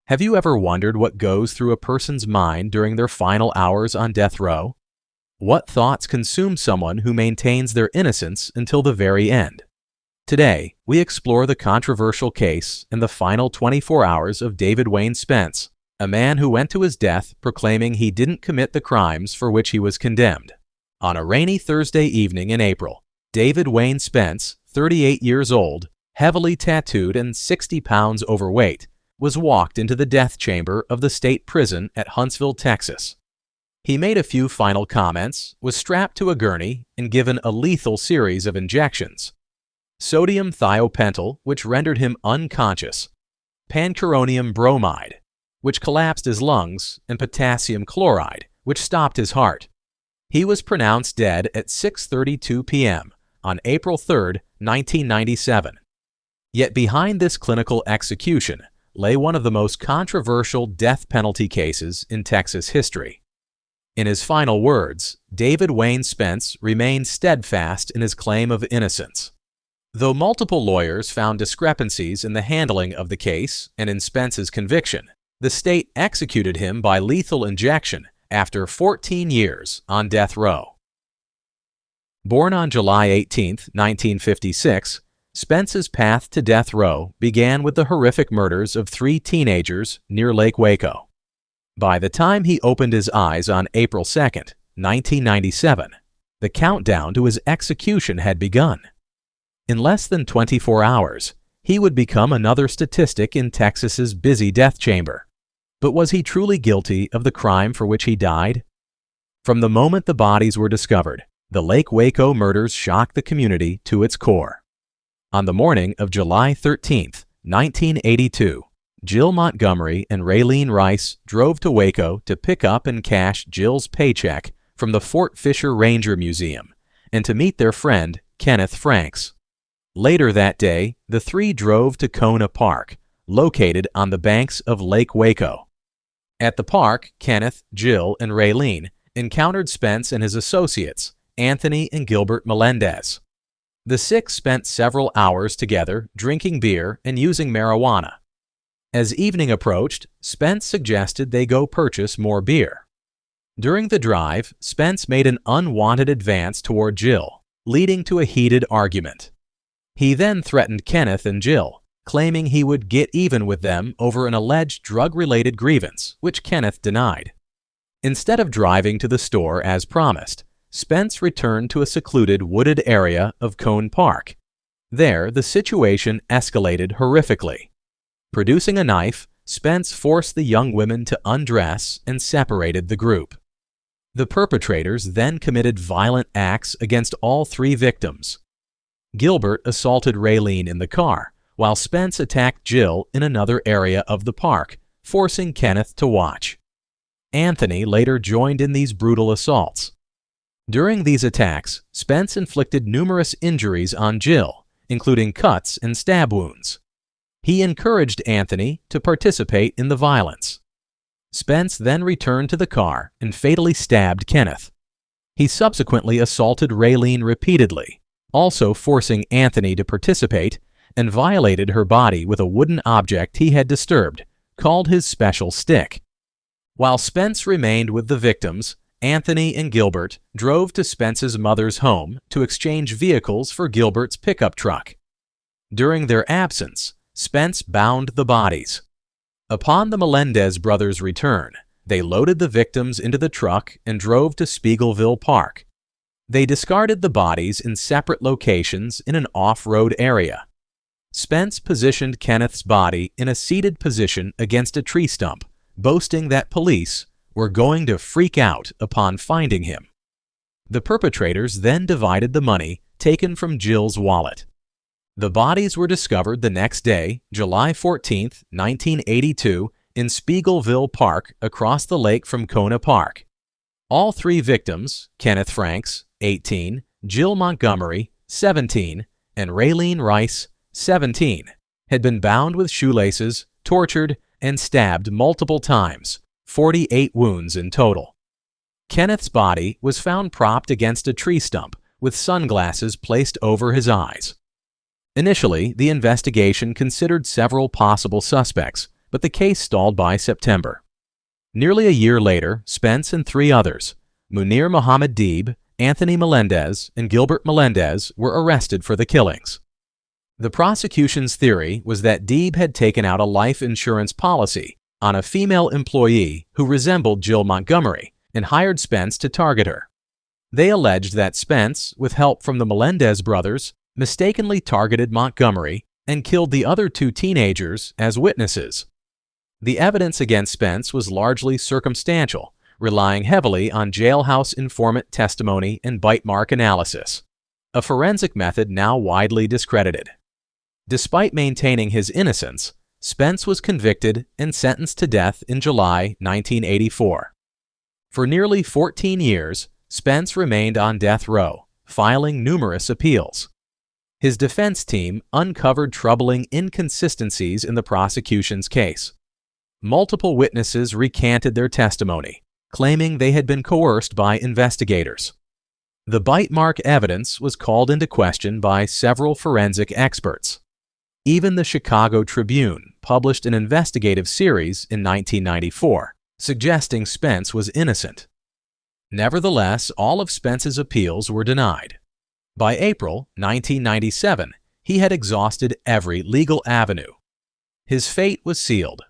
Have you ever wondered what goes through a person's mind during their final hours on death row? What thoughts consume someone who maintains their innocence until the very end? Today, we explore the controversial case and the final 24 hours of David Wayne Spence, a man who went to his death proclaiming he didn't commit the crimes for which he was condemned. On a rainy Thursday evening in April, David Wayne Spence, 38 years old, heavily tattooed and 60 pounds overweight, was walked into the death chamber of the state prison at Huntsville, Texas. He made a few final comments, was strapped to a gurney, and given a lethal series of injections: sodium thiopental, which rendered him unconscious; pancuronium bromide, which collapsed his lungs; and potassium chloride, which stopped his heart. He was pronounced dead at 6:32 p.m. on April 3, 1997. Yet behind this clinical execution lay one of the most controversial death penalty cases in Texas history. In his final words, David Wayne Spence remained steadfast in his claim of innocence. Though multiple lawyers found discrepancies in the handling of the case and in Spence's conviction, the state executed him by lethal injection after 14 years on death row. Born on July 18, 1956, Spence's path to death row began with the horrific murders of 3 teenagers near Lake Waco. By the time he opened his eyes on April 2, 1997, the countdown to his execution had begun. In less than 24 hours, he would become another statistic in Texas's busy death chamber. But was he truly guilty of the crime for which he died? From the moment the bodies were discovered, the Lake Waco murders shocked the community to its core. On the morning of July 13, 1982, Jill Montgomery and Raylene Rice drove to Waco to pick up and cash Jill's paycheck from the Fort Fisher Ranger Museum and to meet their friend, Kenneth Franks. Later that day, the 3 drove to Kona Park, located on the banks of Lake Waco. At the park, Kenneth, Jill, and Raylene encountered Spence and his associates, Anthony and Gilbert Melendez. The 6 spent several hours together drinking beer and using marijuana. As evening approached, Spence suggested they go purchase more beer. During the drive, Spence made an unwanted advance toward Jill, leading to a heated argument. He then threatened Kenneth and Jill, claiming he would get even with them over an alleged drug-related grievance, which Kenneth denied. Instead of driving to the store as promised, Spence returned to a secluded wooded area of Cone Park. There, the situation escalated horrifically. Producing a knife, Spence forced the young women to undress and separated the group. The perpetrators then committed violent acts against all 3 victims. Gilbert assaulted Raylene in the car, while Spence attacked Jill in another area of the park, forcing Kenneth to watch. Anthony later joined in these brutal assaults. During these attacks, Spence inflicted numerous injuries on Jill, including cuts and stab wounds. He encouraged Anthony to participate in the violence. Spence then returned to the car and fatally stabbed Kenneth. He subsequently assaulted Raylene repeatedly, also forcing Anthony to participate, and violated her body with a wooden object he had disturbed, called his special stick. While Spence remained with the victims, Anthony and Gilbert drove to Spence's mother's home to exchange vehicles for Gilbert's pickup truck. During their absence, Spence bound the bodies. Upon the Melendez brothers' return, they loaded the victims into the truck and drove to Spiegelville Park. They discarded the bodies in separate locations in an off-road area. Spence positioned Kenneth's body in a seated position against a tree stump, boasting that police were going to freak out upon finding him. The perpetrators then divided the money taken from Jill's wallet. The bodies were discovered the next day, July 14, 1982, in Spiegelville Park across the lake from Kona Park. All 3 victims, Kenneth Franks, 18, Jill Montgomery, 17, and Raylene Rice, 17, had been bound with shoelaces, tortured, and stabbed multiple times, 48 wounds in total. Kenneth's body was found propped against a tree stump with sunglasses placed over his eyes. Initially, the investigation considered several possible suspects, but the case stalled by September. Nearly a year later, Spence and 3 others, Munir Mohammed Deeb, Anthony Melendez, and Gilbert Melendez, were arrested for the killings. The prosecution's theory was that Deeb had taken out a life insurance policy on a female employee who resembled Jill Montgomery and hired Spence to target her. They alleged that Spence, with help from the Melendez brothers, mistakenly targeted Montgomery and killed the other 2 teenagers as witnesses. The evidence against Spence was largely circumstantial, relying heavily on jailhouse informant testimony and bite mark analysis, a forensic method now widely discredited. Despite maintaining his innocence, Spence was convicted and sentenced to death in July 1984. For nearly 14 years, Spence remained on death row, filing numerous appeals. His defense team uncovered troubling inconsistencies in the prosecution's case. Multiple witnesses recanted their testimony, claiming they had been coerced by investigators. The bite mark evidence was called into question by several forensic experts. Even the Chicago Tribune published an investigative series in 1994, suggesting Spence was innocent. Nevertheless, all of Spence's appeals were denied. By April 1997, he had exhausted every legal avenue. His fate was sealed.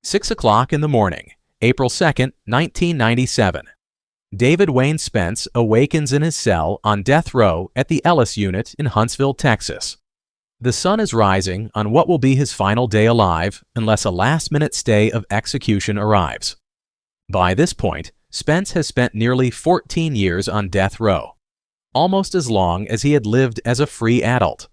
6 o'clock in the morning, April 2, 1997. David Wayne Spence awakens in his cell on death row at the Ellis Unit in Huntsville, Texas. The sun is rising on what will be his final day alive unless a last-minute stay of execution arrives. By this point, Spence has spent nearly 14 years on death row, almost as long as he had lived as a free adult.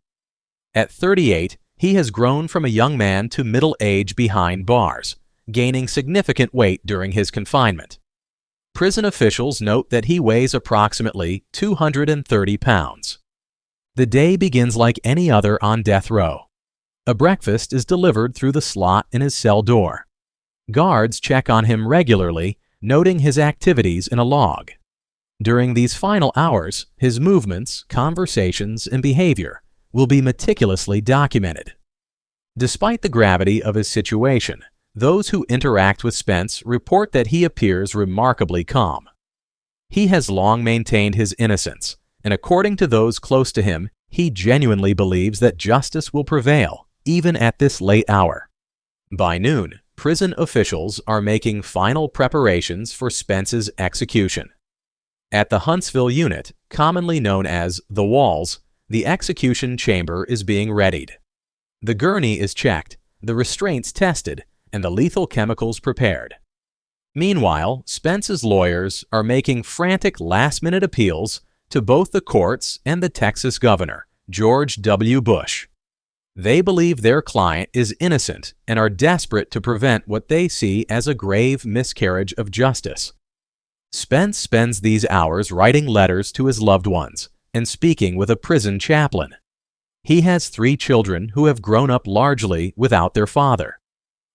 At 38, he has grown from a young man to middle age behind bars, gaining significant weight during his confinement. Prison officials note that he weighs approximately 230 pounds. The day begins like any other on death row. A breakfast is delivered through the slot in his cell door. Guards check on him regularly, noting his activities in a log. During these final hours, his movements, conversations, and behavior will be meticulously documented. Despite the gravity of his situation, those who interact with Spence report that he appears remarkably calm. He has long maintained his innocence, and according to those close to him, he genuinely believes that justice will prevail, even at this late hour. By noon, prison officials are making final preparations for Spence's execution. At the Huntsville Unit, commonly known as the Walls, the execution chamber is being readied. The gurney is checked, the restraints tested, and the lethal chemicals prepared. Meanwhile, Spence's lawyers are making frantic last-minute appeals to both the courts and the Texas governor, George W. Bush. They believe their client is innocent and are desperate to prevent what they see as a grave miscarriage of justice. Spence spends these hours writing letters to his loved ones and speaking with a prison chaplain. He has 3 children who have grown up largely without their father.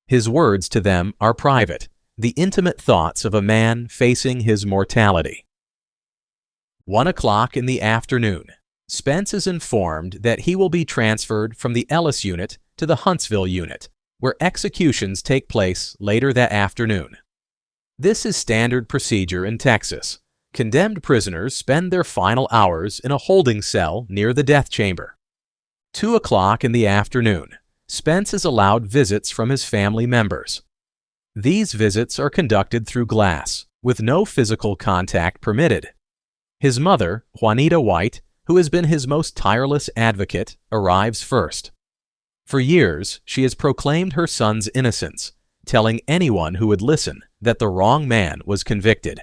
His words to them are private, the intimate thoughts of a man facing his mortality. 1 o'clock in the afternoon, Spence is informed that he will be transferred from the Ellis Unit to the Huntsville Unit, where executions take place later that afternoon. This is standard procedure in Texas. Condemned prisoners spend their final hours in a holding cell near the death chamber. 2 o'clock in the afternoon, Spence is allowed visits from his family members. These visits are conducted through glass, with no physical contact permitted. His mother, Juanita White, who has been his most tireless advocate, arrives first. For years, she has proclaimed her son's innocence, telling anyone who would listen that the wrong man was convicted.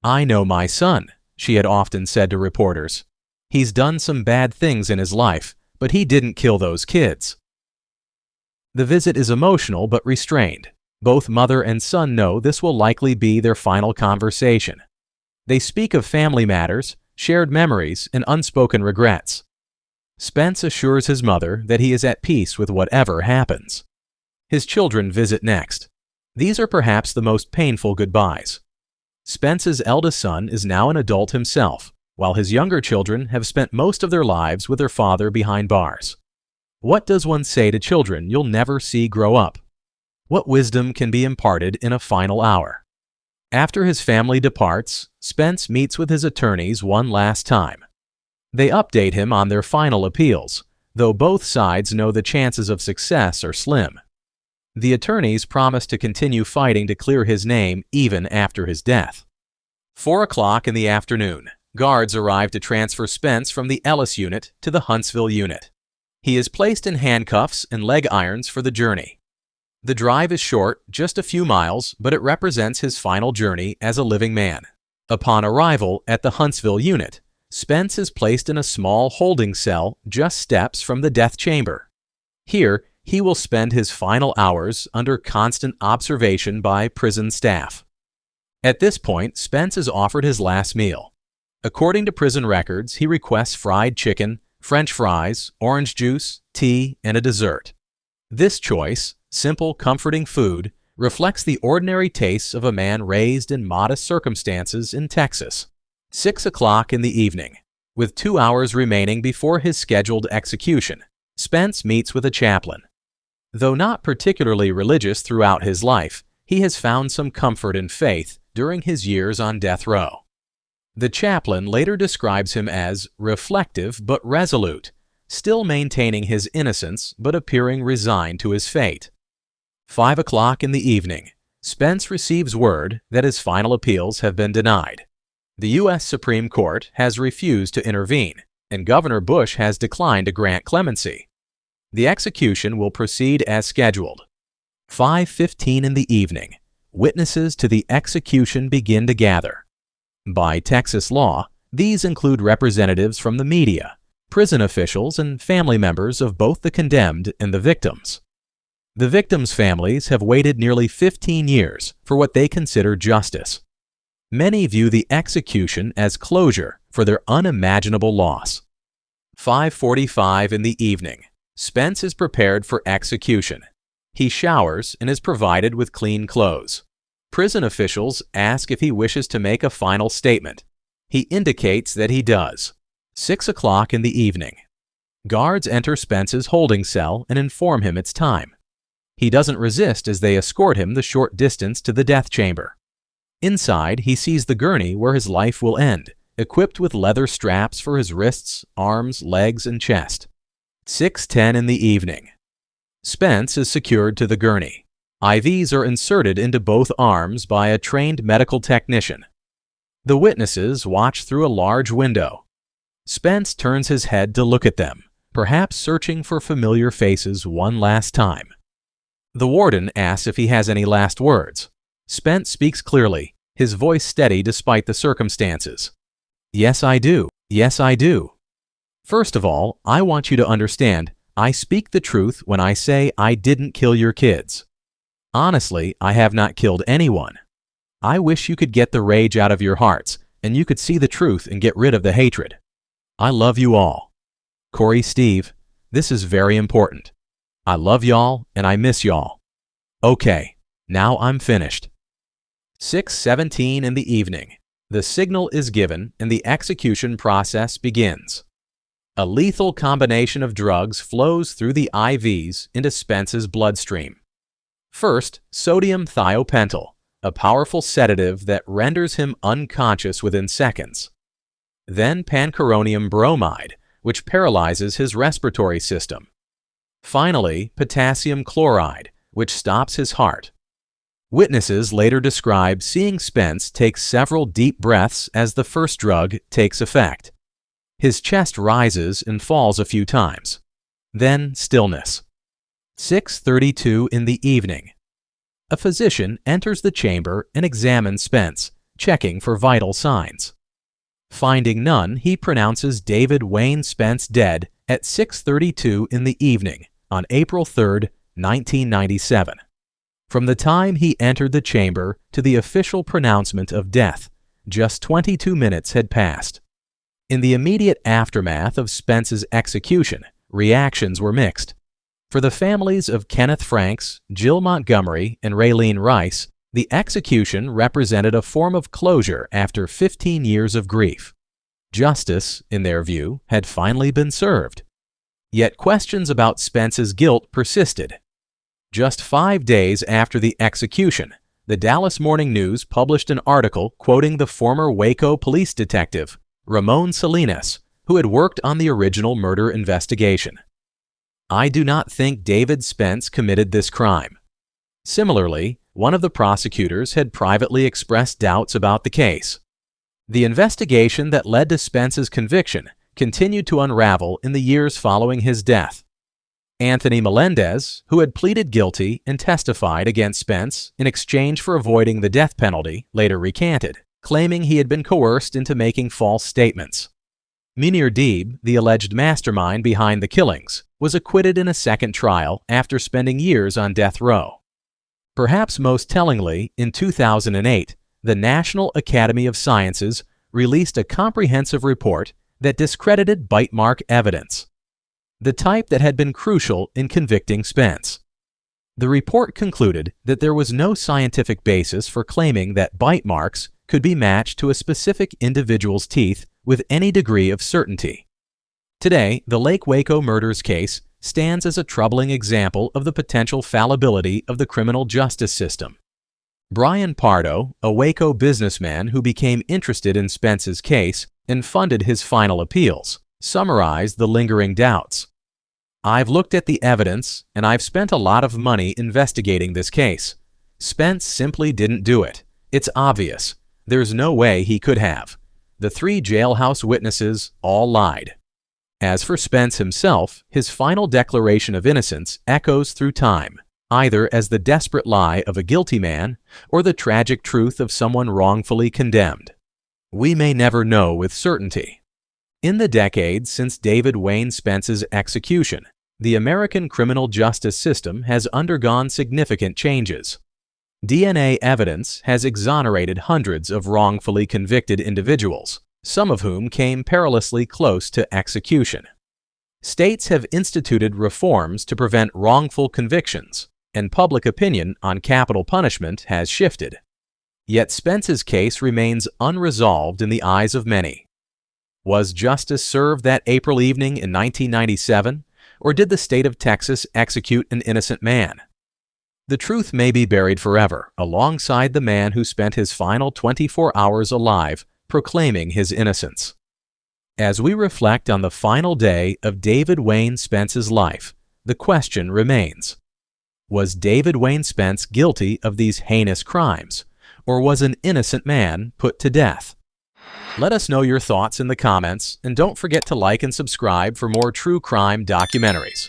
"I know my son," she had often said to reporters. "He's done some bad things in his life, but he didn't kill those kids." The visit is emotional but restrained. Both mother and son know this will likely be their final conversation. They speak of family matters, shared memories, and unspoken regrets. Spence assures his mother that he is at peace with whatever happens. His children visit next. These are perhaps the most painful goodbyes. Spence's eldest son is now an adult himself, while his younger children have spent most of their lives with their father behind bars. What does one say to children you'll never see grow up? What wisdom can be imparted in a final hour? After his family departs, Spence meets with his attorneys one last time. They update him on their final appeals, though both sides know the chances of success are slim. The attorneys promise to continue fighting to clear his name even after his death. 4 o'clock in the afternoon, guards arrive to transfer Spence from the Ellis unit to the Huntsville unit. He is placed in handcuffs and leg irons for the journey. The drive is short, just a few miles, but it represents his final journey as a living man. Upon arrival at the Huntsville unit, Spence is placed in a small holding cell just steps from the death chamber. Here, he will spend his final hours under constant observation by prison staff. At this point, Spence is offered his last meal. According to prison records, he requests fried chicken, French fries, orange juice, tea, and a dessert. This choice, simple, comforting food, reflects the ordinary tastes of a man raised in modest circumstances in Texas. 6 o'clock in the evening. With 2 hours remaining before his scheduled execution, Spence meets with a chaplain. Though not particularly religious throughout his life, he has found some comfort and faith during his years on death row. The chaplain later describes him as reflective but resolute, still maintaining his innocence but appearing resigned to his fate. 5 o'clock in the evening. Spence receives word that his final appeals have been denied. The U.S. Supreme Court has refused to intervene, and Governor Bush has declined to grant clemency. The execution will proceed as scheduled. 5:15 in the evening. Witnesses to the execution begin to gather. By Texas law, these include representatives from the media, prison officials, and family members of both the condemned and the victims. The victims' families have waited nearly 15 years for what they consider justice. Many view the execution as closure for their unimaginable loss. 5:45 in the evening. Spence is prepared for execution. He showers and is provided with clean clothes. Prison officials ask if he wishes to make a final statement. He indicates that he does. 6 o'clock in the evening. Guards enter Spence's holding cell and inform him it's time. He doesn't resist as they escort him the short distance to the death chamber. Inside, he sees the gurney where his life will end, equipped with leather straps for his wrists, arms, legs, and chest. 6:10 in the evening. Spence is secured to the gurney. IVs are inserted into both arms by a trained medical technician. The witnesses watch through a large window. Spence turns his head to look at them, perhaps searching for familiar faces one last time. The warden asks if he has any last words. Spence speaks clearly, his voice steady despite the circumstances. "Yes, I do. Yes, I do. First of all, I want you to understand, I speak the truth when I say I didn't kill your kids. Honestly, I have not killed anyone. I wish you could get the rage out of your hearts, and you could see the truth and get rid of the hatred. I love you all. Corey, Steve, this is very important. I love y'all, and I miss y'all. Okay, now I'm finished." 6:17 in the evening. The signal is given, and the execution process begins. A lethal combination of drugs flows through the IVs into Spence's bloodstream. First, sodium thiopental, a powerful sedative that renders him unconscious within seconds. Then pancuronium bromide, which paralyzes his respiratory system. Finally, potassium chloride, which stops his heart. Witnesses later describe seeing Spence take several deep breaths as the first drug takes effect. His chest rises and falls a few times. Then stillness. 6:32 in the evening. A physician enters the chamber and examines Spence, checking for vital signs. Finding none, he pronounces David Wayne Spence dead at 6:32 in the evening on April 3, 1997. From the time he entered the chamber to the official pronouncement of death, just 22 minutes had passed. In the immediate aftermath of Spence's execution, reactions were mixed. For the families of Kenneth Franks, Jill Montgomery, and Raylene Rice, the execution represented a form of closure after 15 years of grief. Justice, in their view, had finally been served. Yet questions about Spence's guilt persisted. Just 5 days after the execution, the Dallas Morning News published an article quoting the former Waco police detective, Ramon Salinas, who had worked on the original murder investigation. "I do not think David Spence committed this crime." Similarly, one of the prosecutors had privately expressed doubts about the case. The investigation that led to Spence's conviction continued to unravel in the years following his death. Anthony Melendez, who had pleaded guilty and testified against Spence in exchange for avoiding the death penalty, later recanted, claiming he had been coerced into making false statements. Munir Deeb, the alleged mastermind behind the killings, was acquitted in a second trial after spending years on death row. Perhaps most tellingly, in 2008, the National Academy of Sciences released a comprehensive report that discredited bite mark evidence, the type that had been crucial in convicting Spence. The report concluded that there was no scientific basis for claiming that bite marks could be matched to a specific individual's teeth with any degree of certainty. Today, the Lake Waco murders case stands as a troubling example of the potential fallibility of the criminal justice system. Brian Pardo, a Waco businessman who became interested in Spence's case and funded his final appeals, summarized the lingering doubts. "I've looked at the evidence, and I've spent a lot of money investigating this case. Spence simply didn't do it. It's obvious. There's no way he could have. The 3 jailhouse witnesses all lied." As for Spence himself, his final declaration of innocence echoes through time, either as the desperate lie of a guilty man or the tragic truth of someone wrongfully condemned. We may never know with certainty. In the decades since David Wayne Spence's execution, the American criminal justice system has undergone significant changes. DNA evidence has exonerated hundreds of wrongfully convicted individuals, some of whom came perilously close to execution. States have instituted reforms to prevent wrongful convictions, and public opinion on capital punishment has shifted. Yet Spence's case remains unresolved in the eyes of many. Was justice served that April evening in 1997, or did the state of Texas execute an innocent man? The truth may be buried forever alongside the man who spent his final 24 hours alive proclaiming his innocence. As we reflect on the final day of David Wayne Spence's life, the question remains: was David Wayne Spence guilty of these heinous crimes, or was an innocent man put to death? Let us know your thoughts in the comments, and don't forget to like and subscribe for more true crime documentaries.